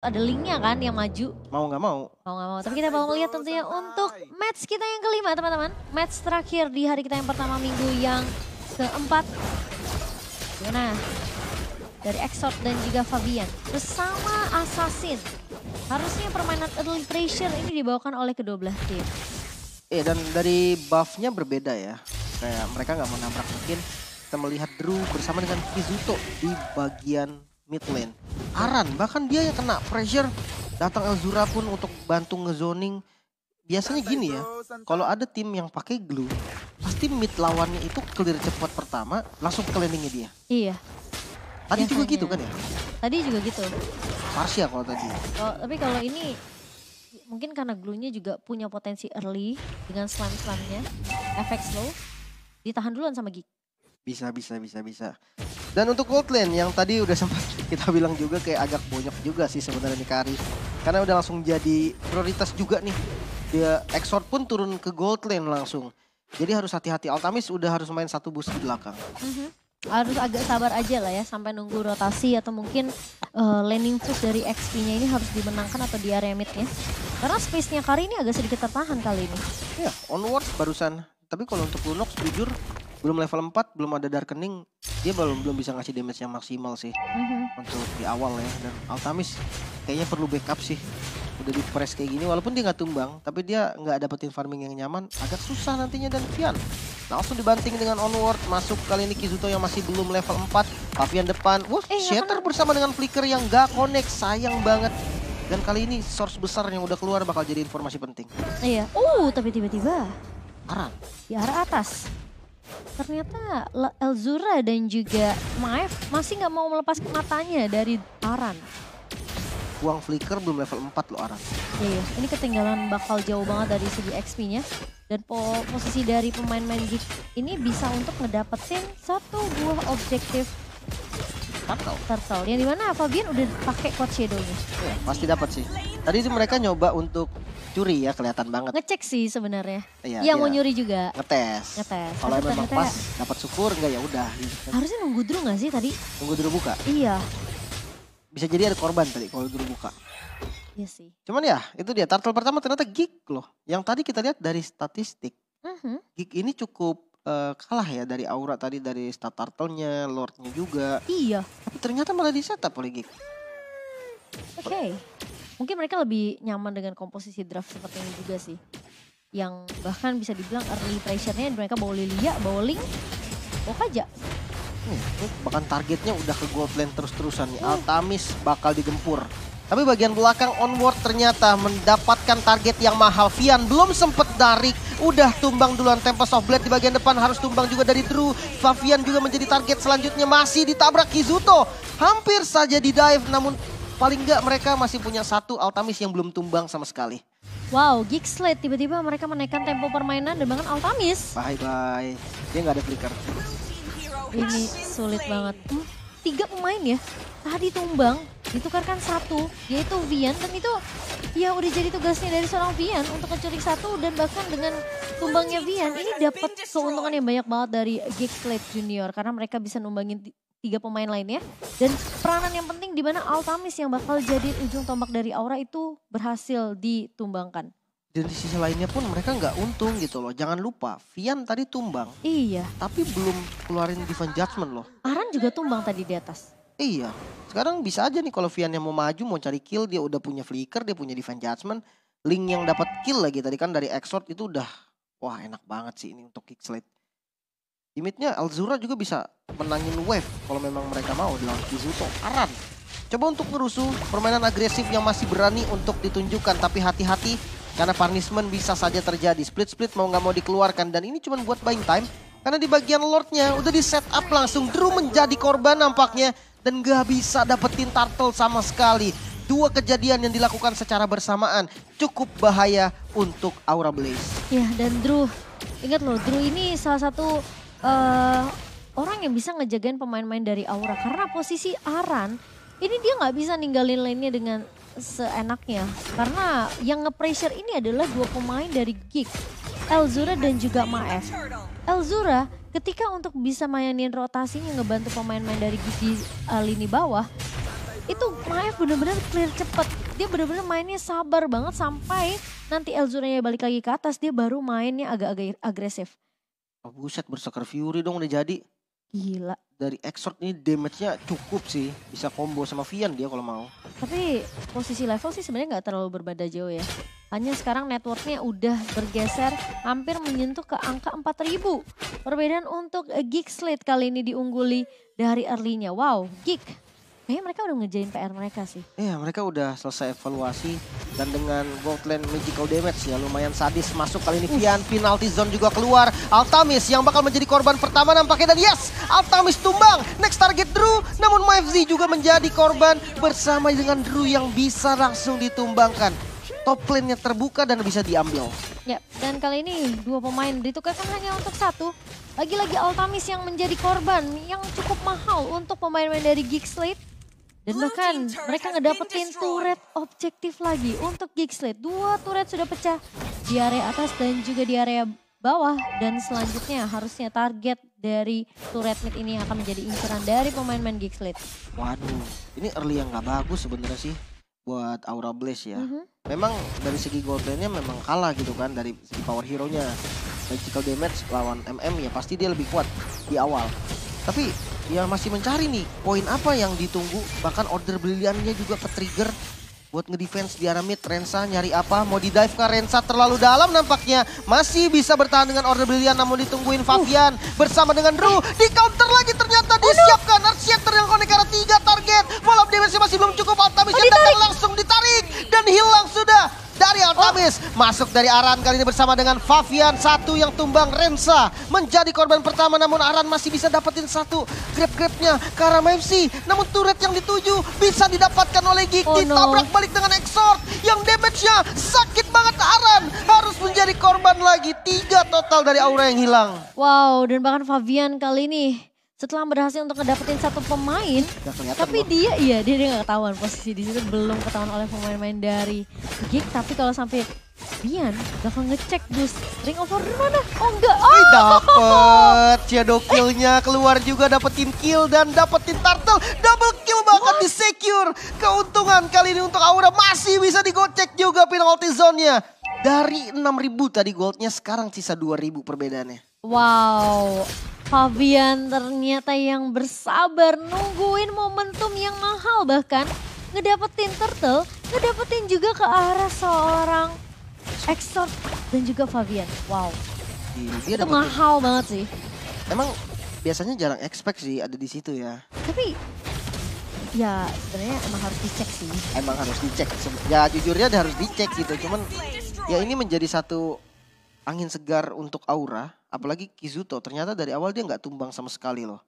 Ada linknya kan yang maju. Mau nggak mau. Mau nggak mau. Tapi kita mau melihat tentunya untuk match kita yang kelima teman-teman. Match terakhir di hari kita yang pertama minggu yang keempat. Gimana? Dari Exort dan juga Fabian bersama Assassin. Harusnya permainan early pressure ini dibawakan oleh kedua belah tim. Dan dari buffnya berbeda ya. Kayak mereka nggak mau nabrak, mungkin kita melihat Drew bersama dengan Kizuto di bagian mid lane. Aran bahkan dia yang kena pressure, datang Elzura pun untuk bantu ngezoning. Biasanya gini ya, kalau ada tim yang pakai glue, pasti mid lawannya itu clear cepat pertama, langsung ke landingnya dia. Iya. Tadi biasanya juga gitu kan ya? Tadi juga gitu. Parsia kalau tadi. Tapi kalau ini mungkin karena glue-nya juga punya potensi early dengan slam-slamnya, efek slow, ditahan duluan sama Geek. Bisa. Dan untuk gold lane yang tadi udah sempat kita bilang juga kayak agak bonyok juga sih sebenarnya nih Kari. Karena udah langsung jadi prioritas juga nih. Dia Exort pun turun ke gold lane langsung. Jadi harus hati-hati, Altamis udah harus main satu boost di belakang. Harus agak sabar aja lah ya sampai nunggu rotasi atau mungkin landing push dari XP-nya ini harus dimenangkan atau di area mid-nya. Karena space-nya Kari ini agak sedikit tertahan kali ini. Ya, onward barusan. Tapi kalau untuk Lunox jujur belum level 4, belum ada Darkening, dia belum bisa ngasih damage yang maksimal sih untuk di awal ya. Dan Altamis kayaknya perlu backup sih. Udah di press kayak gini, walaupun dia nggak tumbang, tapi dia nggak dapetin farming yang nyaman, agak susah nantinya. Dan Vian langsung dibanting dengan onward, masuk kali ini Kizuto yang masih belum level 4, Fabian depan. Shatter bersama dengan Flicker yang nggak connect, sayang banget. Dan kali ini source besar yang udah keluar bakal jadi informasi penting. Iya, tapi tiba-tiba Aran di arah atas. Ternyata Elzura dan juga Maef masih nggak mau melepas matanya dari Aran. buang Flicker belum level 4 loh Aran. Iya, ini ketinggalan bakal jauh banget dari segi XP-nya. Dan posisi dari pemain-pemain Geek ini bisa untuk ngedapetin satu buah objektif Turtle. Yang dimana Fabian udah pakai Code Shadow-nya. Ya, pasti dapat sih. Tadi itu mereka nyoba untuk curi ya, kelihatan banget. Ngecek sih sebenarnya. Iya, mau nyuri juga. Ngetes. Kalau memang pas dapat syukur enggak ya udah. Harusnya nunggu Drew nggak sih tadi? Nunggu Drew buka. Iya. Bisa jadi ada korban tadi kalau Drew buka. Iya sih. Cuman ya itu dia turtle pertama ternyata Geek loh. Yang tadi kita lihat dari statistik. Geek ini cukup kalah ya dari aura tadi, dari stat turtle-nya, lord-nya juga. Iya. Tapi ternyata malah di setup oleh Geek. Oke. Mungkin mereka lebih nyaman dengan komposisi draft seperti ini juga sih. Yang bahkan bisa dibilang early pressure-nya mereka bawa Lilia, bawa Link, bawa Kaja. Bahkan targetnya udah ke gold lane terus-terusan nih. Altamis bakal digempur. Tapi bagian belakang onward ternyata mendapatkan target yang mahal. Vian belum sempet darik, udah tumbang duluan. Tempest of Blade di bagian depan harus tumbang juga dari Drew. Fabian juga menjadi target selanjutnya, masih ditabrak Kizuto. Hampir saja di dive, namun paling enggak mereka masih punya satu Altamis yang belum tumbang sama sekali. Wow, Geek Slate tiba-tiba mereka menaikkan tempo permainan dan bahkan Altamis. Bye-bye, dia nggak ada flicker. Ini sulit banget. 3 pemain ya, tadi tumbang, ditukarkan 1, yaitu Vian. Dan itu ya udah jadi tugasnya dari seorang Vian untuk mencuri 1. Dan bahkan dengan tumbangnya Vian, ini dapat keuntungan yang banyak banget dari Geek Slate Junior. Karena mereka bisa numbangin 3 pemain lainnya. Dan peranan yang penting di mana Altamis yang bakal jadi ujung tombak dari Aura itu berhasil ditumbangkan. Dan di sisi lainnya pun mereka nggak untung gitu loh. Jangan lupa, Vian tadi tumbang. Iya. Tapi belum keluarin Divine Judgment loh. Aran juga tumbang tadi di atas. Iya. Sekarang bisa aja nih kalau Vian yang mau maju, mau cari kill, dia udah punya Flicker, dia punya Divine Judgment. Link yang dapat kill lagi tadi kan dari Exort itu udah, wah enak banget sih ini untuk Kickslate. Limitnya Elzura juga bisa menangin wave kalau memang mereka mau lawan Kizuto. Aran coba untuk ngerusuh, permainan agresif yang masih berani untuk ditunjukkan. Tapi hati-hati karena punishment bisa saja terjadi. Split-split mau nggak mau dikeluarkan. Dan ini cuma buat buying time. Karena di bagian Lordnya udah di set up langsung. Drew menjadi korban nampaknya. Dan nggak bisa dapetin turtle sama sekali. 2 kejadian yang dilakukan secara bersamaan. Cukup bahaya untuk Aura Blaze. Ya, dan Drew, ingat loh, Drew ini salah satu orang yang bisa ngejagain pemain-pemain dari Aura. Karena posisi Aran, ini dia nggak bisa ninggalin lane-nya dengan seenaknya. Karena yang nge-pressure ini adalah 2 pemain dari Geek, Elzura dan juga Maef. Elzura ketika untuk bisa mainin rotasinya ngebantu pemain-pemain dari Geek di lini bawah, itu Maef bener-bener clear cepet. Dia bener-bener mainnya sabar banget sampai nanti Elzuranya balik lagi ke atas, dia baru mainnya agak-agak agresif. Oh, buset, Berserker Fury dong udah jadi. Gila. Dari Exort ini damage-nya cukup sih. Bisa combo sama Vian dia kalau mau. Tapi posisi level sih sebenarnya nggak terlalu berbeda jauh ya. Hanya sekarang networknya udah bergeser hampir menyentuh ke angka 4.000. Perbedaan untuk Geek Slate kali ini diungguli dari early-nya. Wow, Geek. Kayaknya mereka udah ngerjain PR mereka sih. Iya, mereka udah selesai evaluasi. Dan dengan Goldland Magical Damage ya lumayan sadis masuk kali ini Vian. Penalty Zone juga keluar. Altamis yang bakal menjadi korban pertama nampaknya. Dan yes, Altamis tumbang. Next target Drew. Namun MyFZ juga menjadi korban bersama dengan Drew yang bisa langsung ditumbangkan. Top lane-nya terbuka dan bisa diambil. Ya, dan kali ini dua pemain ditukarkan hanya untuk satu. Lagi-lagi Altamis yang menjadi korban yang cukup mahal untuk pemain-pemain dari Geek Slate. Dan bahkan mereka ngedapetin turret objektif lagi untuk Geek Slate. 2 turret sudah pecah di area atas dan juga di area bawah. Dan selanjutnya harusnya target dari turret mid ini akan menjadi inceran dari pemain-pemain Geek Slate. Waduh, ini early yang gak bagus sebenarnya sih buat Aura Blaze ya. Memang dari segi goldnya memang kalah gitu kan dari segi power hero-nya. Magical damage lawan MM ya pasti dia lebih kuat di awal. Tapi ya masih mencari nih poin apa yang ditunggu. Bahkan order briliannya juga ke trigger buat ngedefense di arah mid. Rensa nyari apa? Mau di-dive ke Rensa terlalu dalam nampaknya. Masih bisa bertahan dengan order brilian namun ditungguin Fabian bersama dengan Drew. Di counter lagi ternyata disiapkan Arsiater yang connect arah 3 target. Malam damage masih belum cukup. Altamis yang datang langsung ditarik dan hilang sudah. Dari Altamis, masuk dari Aran kali ini bersama dengan Fabian. Satu yang tumbang, Rensa menjadi korban pertama. Namun Aran masih bisa dapetin satu grab-grabnya ke arah MFC. Namun turret yang dituju bisa didapatkan oleh Geek. Ditabrak balik dengan Exort yang damage-nya sakit banget. Aran harus menjadi korban lagi. 3 total dari Aura yang hilang. Wow, dan bahkan Fabian kali ini setelah berhasil untuk ngedapetin satu pemain, tapi dia nggak ketahuan posisi di situ, belum ketahuan oleh pemain-pemain dari Geek. Tapi kalau sampai Fabian bakal ngecek boost ring of order mana? Oh enggak, dapet shadow kill-nya keluar juga, dapetin kill dan dapetin turtle, double kill bahkan di secure. Keuntungan kali ini untuk Aura masih bisa digocek juga penalty zone-nya. Dari 6.000 tadi goldnya sekarang sisa 2.000 perbedaannya. Wow. Fabian ternyata yang bersabar nungguin momentum yang mahal, bahkan ngedapetin turtle, ngedapetin juga ke arah seorang Exort dan juga Fabian. Wow, dia itu mahal banget sih. Emang biasanya jarang expect sih ada di situ ya. Tapi ya sebenarnya emang harus dicek sih. Emang harus dicek, ya jujurnya harus dicek gitu. Cuman ya ini menjadi satu angin segar untuk Aura. Apalagi Kizuto, ternyata dari awal dia nggak tumbang sama sekali loh.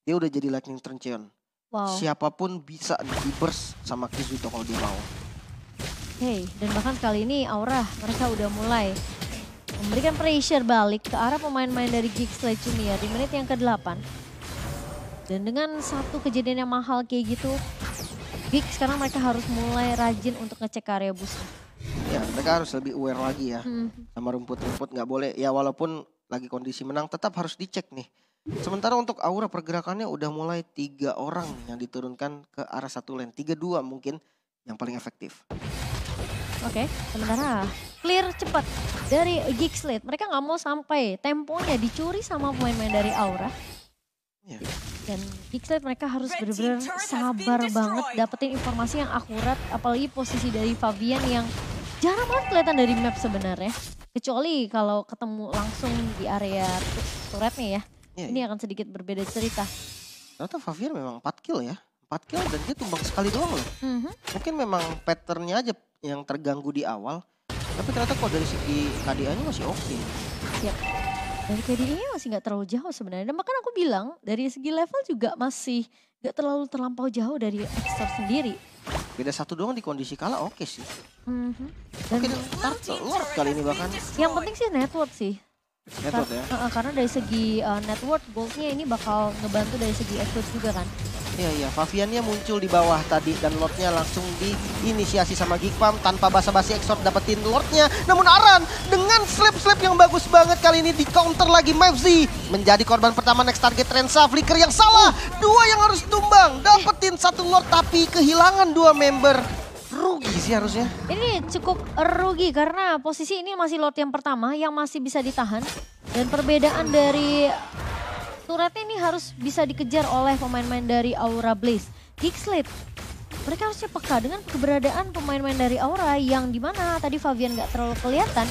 Dia udah jadi Lightning Trencheon. Wow. Siapapun bisa di burst sama Kizuto kalau dia mau. Hey, dan bahkan kali ini Aura mereka udah mulai memberikan pressure balik ke arah pemain-pemain dari Geek Slate Junior di menit yang ke-8. Dan dengan satu kejadian yang mahal kayak gitu, Geek sekarang mereka harus mulai rajin untuk ngecek area boost. Ya, mereka harus lebih aware lagi ya. Sama rumput-rumput nggak boleh. Ya walaupun lagi kondisi menang tetap harus dicek nih. Sementara untuk Aura pergerakannya udah mulai 3 orang yang diturunkan ke arah satu lane. 3-2 mungkin yang paling efektif. Oke, sementara clear cepat dari Geek Slate. Mereka nggak mau sampai temponya dicuri sama pemain-pemain dari Aura. Ya. Dan Geek Slate mereka harus benar-benar sabar banget dapetin informasi yang akurat. Apalagi posisi dari Fabian yang jarang banget kelihatan dari map sebenarnya. Kecuali kalau ketemu langsung di area turretnya ya. Ini akan sedikit berbeda cerita. Ternyata Fabian memang 4 kill ya. 4 kill dan dia tumbang sekali doang loh. Mungkin memang patternnya aja yang terganggu di awal. Tapi ternyata kok dari segi KDA-nya masih oke. Yap. Dari KDA-nya masih gak terlalu jauh sebenarnya. Dan bahkan aku bilang dari segi level juga masih gak terlalu terlampau jauh dari Extor sendiri. Beda 1 doang di kondisi kalah oke sih. Dan mungkin turtle Lord kali ini bahkan. Yang penting sih network sih. Network ya? Karena dari segi network goldnya ini bakal ngebantu dari segi effort juga kan. Iya, Faviannya muncul di bawah tadi dan Lordnya langsung diinisiasi sama Geekpam tanpa basa-basi. Exort dapetin Lordnya. Namun Aran dengan slap yang bagus banget kali ini di counter lagi. Mavzi menjadi korban pertama. Next target Rensa, Flicker yang salah. Dua yang harus tumbang. Dapetin satu Lord tapi kehilangan dua member. Rugi sih harusnya. Ini cukup rugi karena posisi ini masih Lord yang pertama yang masih bisa ditahan. Dan perbedaan dari turretnya ini harus bisa dikejar oleh pemain-pemain dari Aura Blaze. Geekslate, mereka harusnya peka dengan keberadaan pemain-pemain dari Aura yang dimana tadi Favian gak terlalu kelihatan.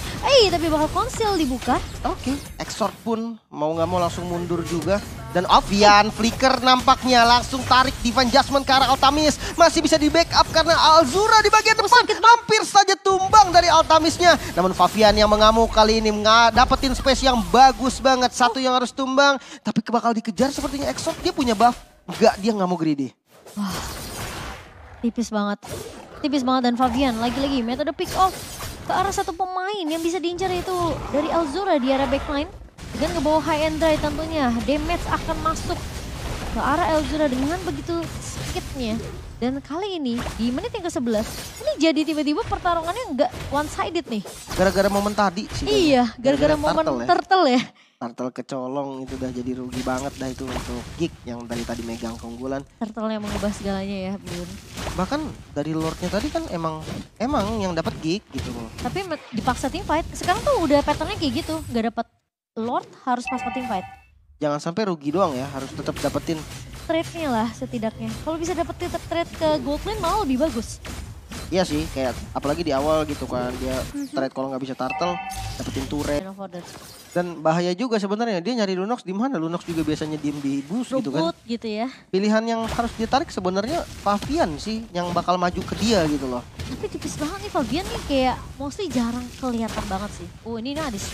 Tapi bakal konsil dibuka. Oke, Exort pun mau gak mau langsung mundur juga. Dan Favian, Flicker nampaknya langsung tarik Divine Judgment ke arah Altamis. Masih bisa di backup karena Alzura di bagian depan. Hampir saja tumbang dari Altamisnya. Namun Favian yang mengamuk kali ini dapetin space yang bagus banget. Satu yang harus tumbang. Tapi bakal dikejar sepertinya Exort. Dia punya buff. Enggak, dia gak mau greedy. Wah, tipis banget. Tipis banget dan Favian lagi-lagi metode pick off ke arah satu pemain yang bisa diincar itu dari Alzura di area backline. Dengan ngebawa high and dry tentunya, damage akan masuk ke arah Alzura dengan begitu sakitnya. Dan kali ini di menit yang ke-11, ini jadi tiba-tiba pertarungannya nggak one-sided nih. Gara-gara momen tadi sih. Iya, gara-gara momen turtle ya. Turtle kecolong itu udah jadi rugi banget dah itu untuk Geek yang dari tadi megang keunggulan. Turtle yang mengubah segalanya ya, Bun. Bahkan dari Lordnya tadi kan emang yang dapat Geek gitu loh. Tapi dipaksa team fight, sekarang tuh udah patternnya kayak gitu, nggak dapat Lord harus pas team fight. Jangan sampai rugi doang ya, harus tetap dapetin trade-nya lah setidaknya. Kalau bisa dapetin trade ke gold lane malah lebih bagus. Iya sih, kayak apalagi di awal gitu kan dia trade kalau nggak bisa turtle dapetin turret. Dan bahaya juga sebenarnya dia nyari Lunox di mana? Lunox juga biasanya diem di bus gitu kan. Gitu ya. Pilihan yang harus ditarik sebenarnya Favian sih yang bakal maju ke dia gitu loh. Tapi tipis banget nih Favian nih kayak mostly jarang kelihatan banget sih. Ini Nadis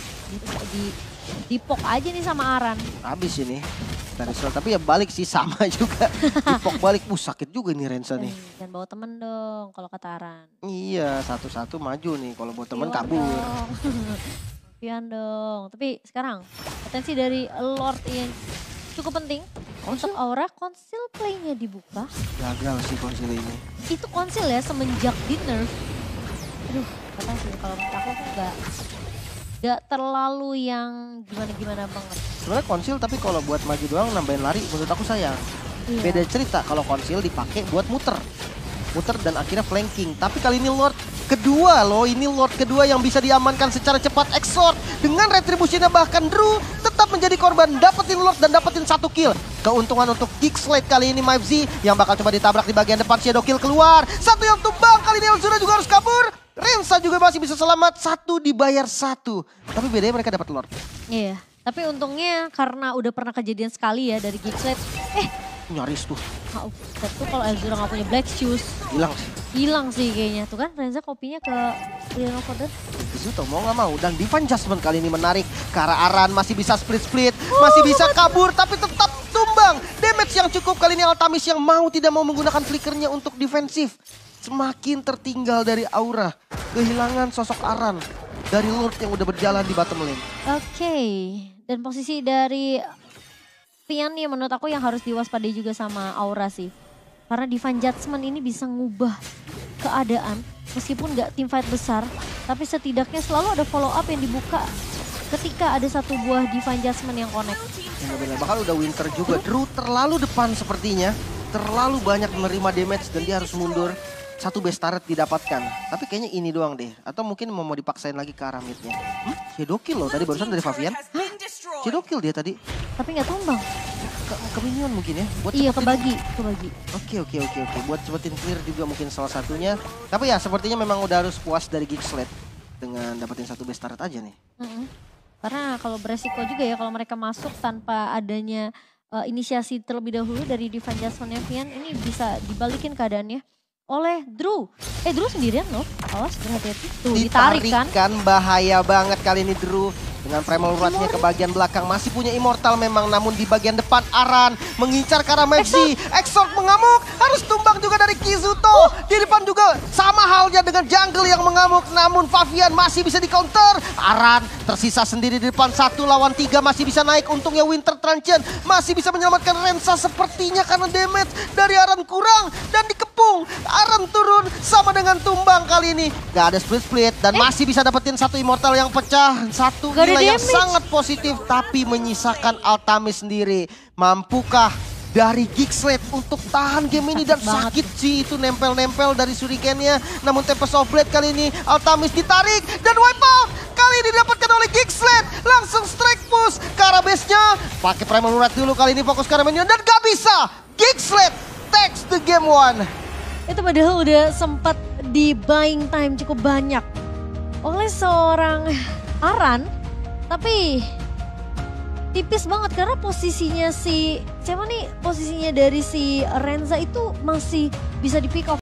di pok aja nih sama Aran. Habis ini. Tapi ya balik sih sama juga. Dipok balik. Sakit juga nih Rensa nih. Dan bawa temen dong kalau kata Aran. Iya, satu-satu maju nih. Kalau bawa temen kabur. Favian dong. Tapi sekarang potensi dari Lord yang cukup penting. Untuk Aura, konsil play-nya dibuka. Gagal sih konsil ini. Itu konsil ya semenjak di nerf. Aduh, kata sih kalau menurut aku gak terlalu yang gimana-gimana banget. Sebenarnya konsil tapi kalau buat maju doang nambahin lari menurut aku sayang. Iya. Beda cerita kalau konsil dipakai buat muter dan akhirnya flanking. Tapi kali ini Lord kedua loh, ini Lord kedua yang bisa diamankan secara cepat. Exort dengan retribusinya bahkan Drew tetap menjadi korban, dapetin Lord dan dapetin satu kill. Keuntungan untuk Geekslate kali ini Mavzi yang bakal coba ditabrak di bagian depan. Shadow kill keluar, satu yang tumbang, kali ini Alzura juga harus kabur. Rensa juga masih bisa selamat, satu dibayar satu. Tapi bedanya mereka dapat Lord. Iya, tapi untungnya karena udah pernah kejadian sekali ya dari Geekslate. Nyaris tuh. Tuh kalau Alzura gak punya Black Shoes. Hilang sih kayaknya. Tuh kan Renza kopinya ke Leon of Order. Itu mau gak mau. Dan Divine Judgment kali ini menarik. Ke arah Aran masih bisa split-split. Masih bisa kabur tapi tetap tumbang. Damage yang cukup kali ini Altamis yang mau tidak mau menggunakan flickernya untuk defensif. Semakin tertinggal dari Aura. Kehilangan sosok Aran dari Lord yang udah berjalan di bottom lane. Oke. Dan posisi dari Pian nih menurut aku yang harus diwaspadai juga sama Aura sih. Karena Divine Judgment ini bisa ngubah keadaan. Meskipun gak teamfight besar. Tapi setidaknya selalu ada follow up yang dibuka ketika ada satu buah Divine Judgment yang connect. Benar-benar. Bahkan udah winter juga. Drew terlalu depan sepertinya. Terlalu banyak menerima damage dan dia harus mundur. Satu base turret didapatkan. Tapi kayaknya ini doang deh. Atau mungkin mau dipaksain lagi ke arah midnya. Shadow kill loh tadi barusan dari Favian. Shadow kill dia tadi. Tapi nggak tumbang. Ke minion mungkin ya. Buat iya kebagi. Oke. Buat cepetin clear juga mungkin salah satunya. Tapi ya sepertinya memang udah harus puas dari Geekslate. Dengan dapetin satu base turret aja nih. Karena kalau beresiko juga ya kalau mereka masuk tanpa adanya inisiasi terlebih dahulu dari Divine Judgment-nya Vian. Ini bisa dibalikin keadaannya oleh Drew. Drew sendirian loh. Awas berhati-hati. Tuh ditarik kan. Bahaya banget kali ini Drew. Dengan primal rod-nya ke bagian belakang. Masih punya immortal memang. Namun di bagian depan Aran mengincar ke arah Mavzi. Exort mengamuk. Harus tumbang juga dari Kizuto. Di depan juga sama halnya dengan jungle yang mengamuk, namun Favian masih bisa di counter. Aran tersisa sendiri di depan 1 lawan 3, masih bisa naik. Untungnya Winter Truncheon masih bisa menyelamatkan Rensa sepertinya karena damage dari Aran kurang dan dikepung. Aran turun sama dengan tumbang kali ini. Gak ada split dan masih bisa dapetin 1 immortal yang pecah. 1 nilai yang sangat positif tapi menyisakan Altamis sendiri. Mampukah dari Geekslate untuk tahan game ini? Dan sakit sih itu nempel-nempel dari Shuriken-nya. Namun Tempest of Blade kali ini Altamis ditarik dan wipe out. Kali ini didapatkan oleh Geekslate. Langsung strike push ke arah base-nya. Pakai Primal Urat dulu kali ini, fokus ke arah minion dan gak bisa. Geekslate takes the game 1. Itu padahal udah sempat di buying time cukup banyak oleh seorang Aran. Tapi tipis banget karena posisinya si, siapa nih, posisinya dari si Renza itu masih bisa di pick off.